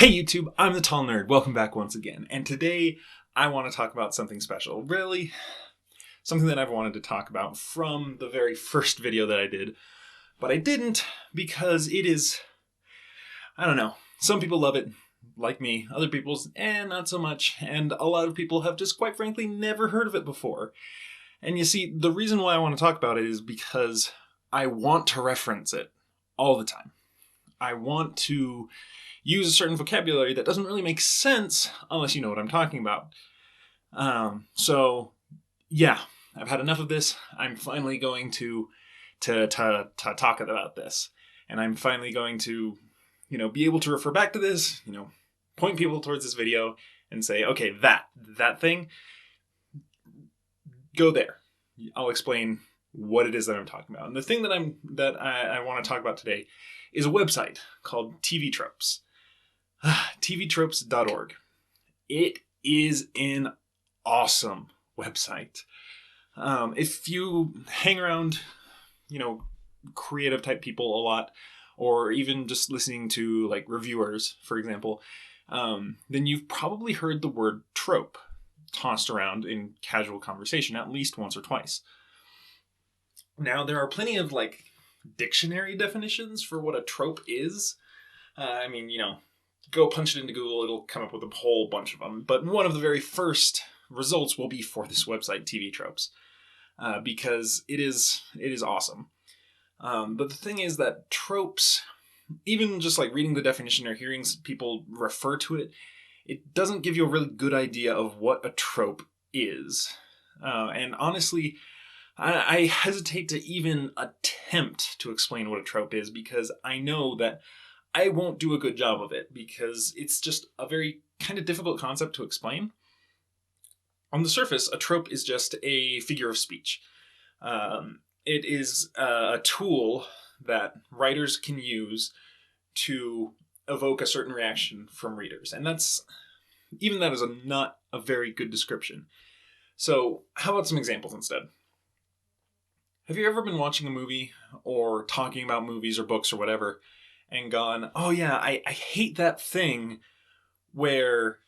Hey YouTube, I'm the Tall Nerd. Welcome back once again. And today I want to talk about something special. Really, something that I've wanted to talk about from the very first video that I did. But I didn't because it is, I don't know, some people love it, like me. Other people's, not so much. And a lot of people have just quite frankly never heard of it before. And you see, the reason why I want to talk about it is because I want to reference it all the time. I want to use a certain vocabulary that doesn't really make sense unless you know what I'm talking about. So yeah, I've had enough of this. I'm finally going to talk about this. And I'm finally going to, be able to refer back to this, point people towards this video and say, okay, that thing, go there. I'll explain what it is that I'm talking about. And the thing that I want to talk about today is a website called TV Tropes. tvtropes.org. It is an awesome website. If you hang around, creative type people a lot, or even just listening to like reviewers, for example, then you've probably heard the word trope tossed around in casual conversation at least once or twice. Now, there are plenty of dictionary definitions for what a trope is. Go punch it into Google, it'll come up with a whole bunch of them. But one of the very first results will be for this website, TV Tropes, because it is awesome. But the thing is that tropes, even just reading the definition or hearing people refer to it, it doesn't give you a really good idea of what a trope is. And honestly, I hesitate to even attempt to explain what a trope is because I know that I won't do a good job of it because it's just a very kind of difficult concept to explain. On the surface, a trope is just a figure of speech. It is a tool that writers can use to evoke a certain reaction from readers. And that is not a very good description. So how about some examples instead? Have you ever been watching a movie or talking about movies or books or whatever and gone, oh yeah, I hate that thing where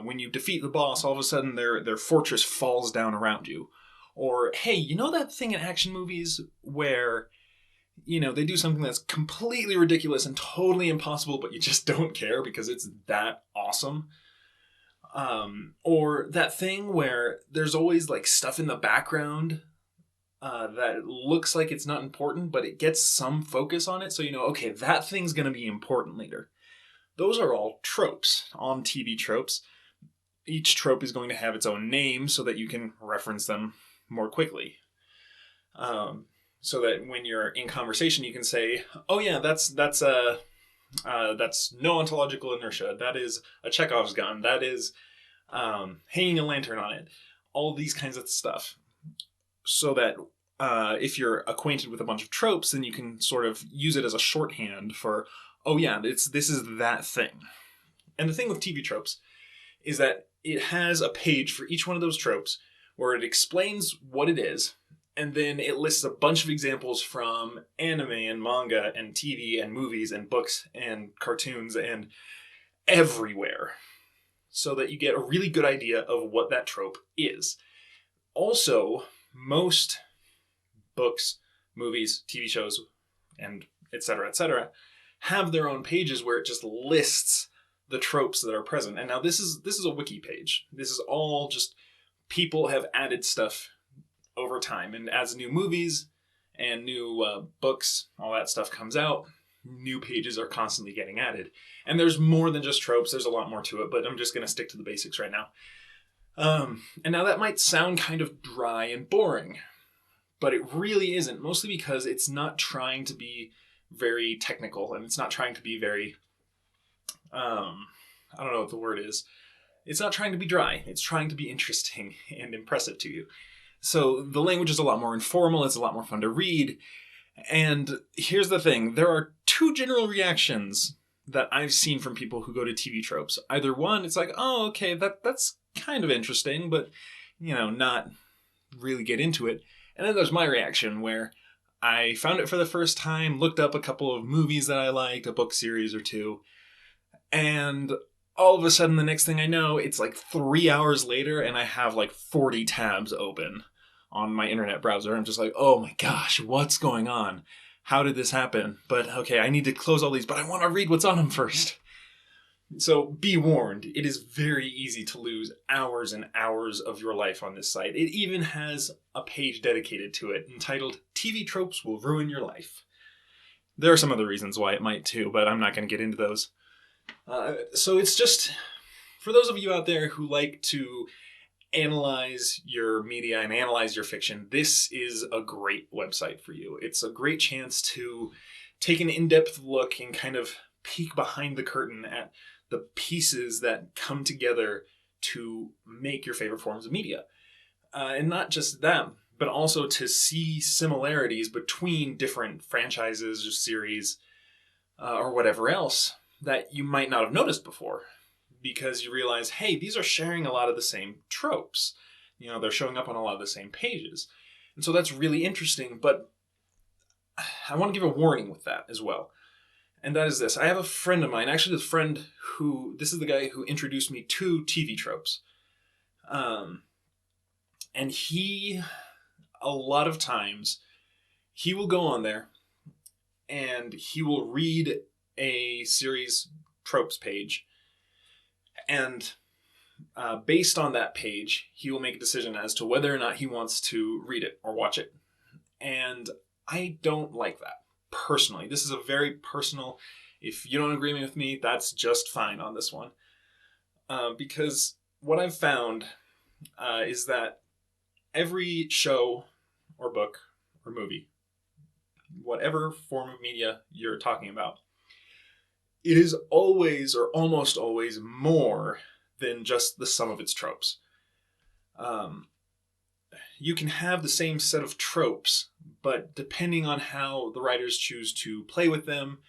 when you defeat the boss, all of a sudden their fortress falls down around you. Or, hey, you know that thing in action movies where, they do something that's completely ridiculous and totally impossible, but you just don't care because it's that awesome? Or that thing where there's always stuff in the background that looks like it's not important, but it gets some focus on it. So, okay, that thing's going to be important later. Those are all tropes on TV Tropes. Each trope is going to have its own name so that you can reference them more quickly. So that when you're in conversation, you can say, oh yeah, that's no ontological inertia. That is a Chekhov's gun. That is hanging a lantern on it. All these kinds of stuff. So that if you're acquainted with a bunch of tropes, then you can sort of use it as a shorthand for, oh yeah, this is that thing. And the thing with TV Tropes is that it has a page for each one of those tropes where it explains what it is, and then it lists a bunch of examples from anime and manga and TV and movies and books and cartoons and everywhere, so that you get a really good idea of what that trope is. Also, most books, movies, TV shows, and etc., have their own pages where it just lists the tropes that are present. And now this is a wiki page. This is all just people have added stuff over time. And as new movies and new books, all that stuff comes out, new pages are constantly getting added. And there's more than just tropes. There's a lot more to it, but I'm just going to stick to the basics right now. And now that might sound kind of dry and boring, but it really isn't, mostly because it's not trying to be very technical and it's not trying to be very, I don't know what the word is. It's not trying to be dry. It's trying to be interesting and impressive to you. So the language is a lot more informal. It's a lot more fun to read. And here's the thing. There are two general reactions that I've seen from people who go to TV Tropes. Either one, it's like, oh, okay, that's kind of interesting, but, not really get into it. And then there's my reaction where I found it for the first time, looked up a couple of movies that I liked, a book series or two, And all of a sudden, the next thing I know, it's like 3 hours later and I have like 40 tabs open on my internet browser. I'm just like, oh my gosh, what's going on? How did this happen? But okay, I need to close all these, but I want to read what's on them first. So be warned, it is very easy to lose hours and hours of your life on this site. It even has a page dedicated to it entitled TV Tropes Will Ruin Your Life. There are some other reasons why it might too, but I'm not going to get into those. So it's just, for those of you out there who like to analyze your media and analyze your fiction, this is a great website for you. It's a great chance to take an in-depth look and kind of peek behind the curtain at the pieces that come together to make your favorite forms of media. And not just that, but also to see similarities between different franchises or series or whatever else that you might not have noticed before, because you realize, hey, these are sharing a lot of the same tropes. You know, they're showing up on a lot of the same pages. And so that's really interesting, but I want to give a warning with that as well. And that is this. I have a friend of mine, actually this is the guy who introduced me to TV Tropes. And he, a lot of times, he will go on there and he will read a series tropes page. And based on that page, he will make a decision as to whether or not he wants to read it or watch it. And I don't like that. Personally, this is a very personal, if you don't agree with me, that's just fine on this one. Because what I've found is that every show or book or movie, whatever form of media you're talking about, it is always or almost always more than just the sum of its tropes. You can have the same set of tropes, but depending on how the writers choose to play with them,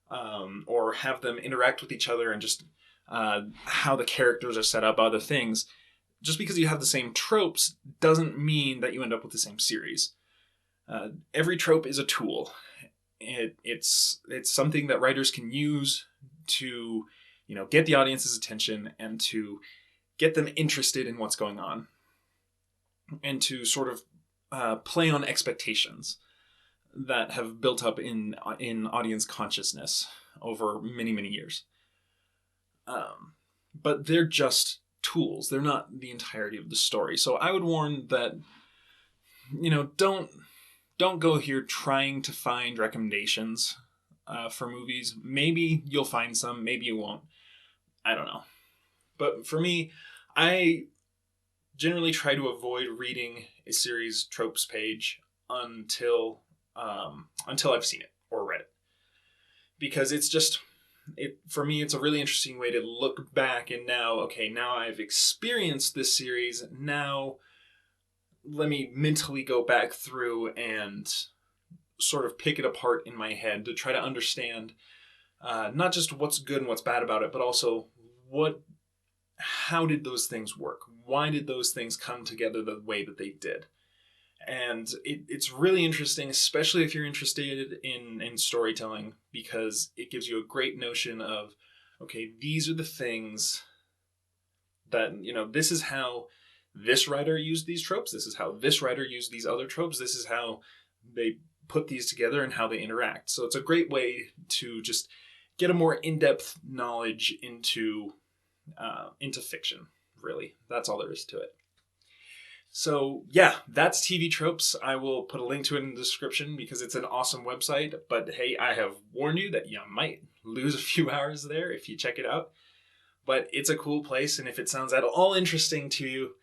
or have them interact with each other, and just how the characters are set up, other things, just because you have the same tropes doesn't mean that you end up with the same series. Every trope is a tool. It's something that writers can use to, get the audience's attention and to get them interested in what's going on, and to sort of play on expectations that have built up in audience consciousness over many, many years. But they're just tools. They're not the entirety of the story. So I would warn that, don't go here trying to find recommendations for movies. Maybe you'll find some, maybe you won't. I don't know. But for me, I generally try to avoid reading a series tropes page until I've seen it or read it. Because for me, it's a really interesting way to look back and now I've experienced this series. Now let me mentally go back through and sort of pick it apart in my head to try to understand not just what's good and what's bad about it, but also how did those things work? Why did those things come together the way that they did? And it's really interesting, especially if you're interested in storytelling, because it gives you a great notion of, okay, these are the things that, this is how this writer used these tropes. This is how this writer used these other tropes. This is how they put these together and how they interact. So it's a great way to just get a more in-depth knowledge into fiction, really. That's all there is to it. So yeah, that's TV Tropes. I will put a link to it in the description because it's an awesome website. But hey, I have warned you that you might lose a few hours there if you check it out. But it's a cool place, and if it sounds at all interesting to you,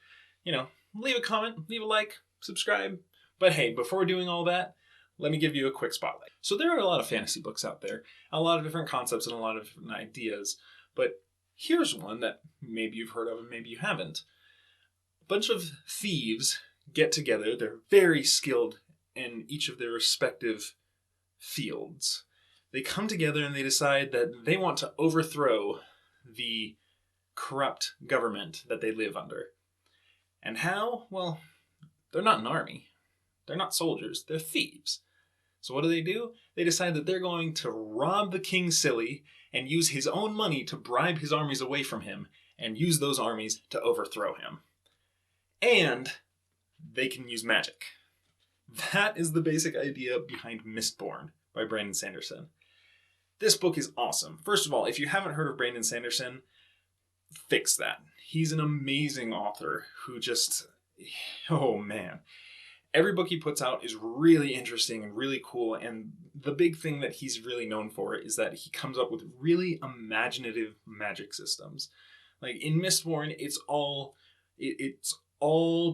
leave a comment, leave a like, subscribe. But hey, before doing all that, let me give you a quick spotlight. So there are a lot of fantasy books out there, a lot of different concepts and a lot of different ideas. But here's one that maybe you've heard of and maybe you haven't. A bunch of thieves get together. They're very skilled in each of their respective fields. They come together and they decide that they want to overthrow the corrupt government that they live under. And how? Well, they're not an army. They're not soldiers. They're thieves. So what do? They decide that they're going to rob the king silly and use his own money to bribe his armies away from him and use those armies to overthrow him. And they can use magic. That is the basic idea behind Mistborn by Brandon Sanderson. This book is awesome. First of all, if you haven't heard of Brandon Sanderson, fix that. He's an amazing author who just, oh man. Every book he puts out is really interesting and really cool, and the big thing that he's really known for is that he comes up with really imaginative magic systems. Like in Mistborn, it's all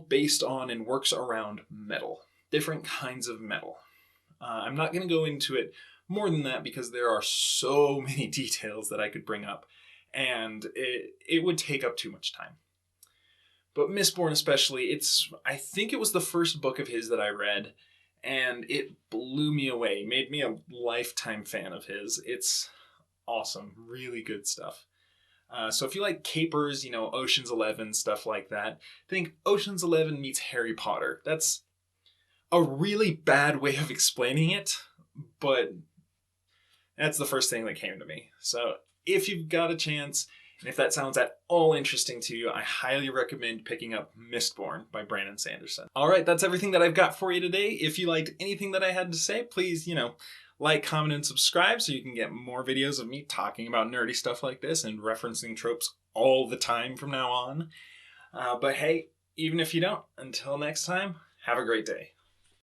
based on and works around metal. Different kinds of metal. I'm not going to go into it more than that because there are so many details that I could bring up, and it would take up too much time. But Mistborn especially, I think it was the first book of his that I read, and it blew me away, made me a lifetime fan of his. It's awesome, really good stuff. So if you like capers, Ocean's 11, stuff like that, think Ocean's 11 meets Harry Potter. That's a really bad way of explaining it, but that's the first thing that came to me. So if you've got a chance, and if that sounds at all interesting to you, I highly recommend picking up Mistborn by Brandon Sanderson. All right, that's everything that I've got for you today. If you liked anything that I had to say, please, like, comment, and subscribe so you can get more videos of me talking about nerdy stuff like this and referencing tropes all the time from now on. But hey, even if you don't, until next time, have a great day.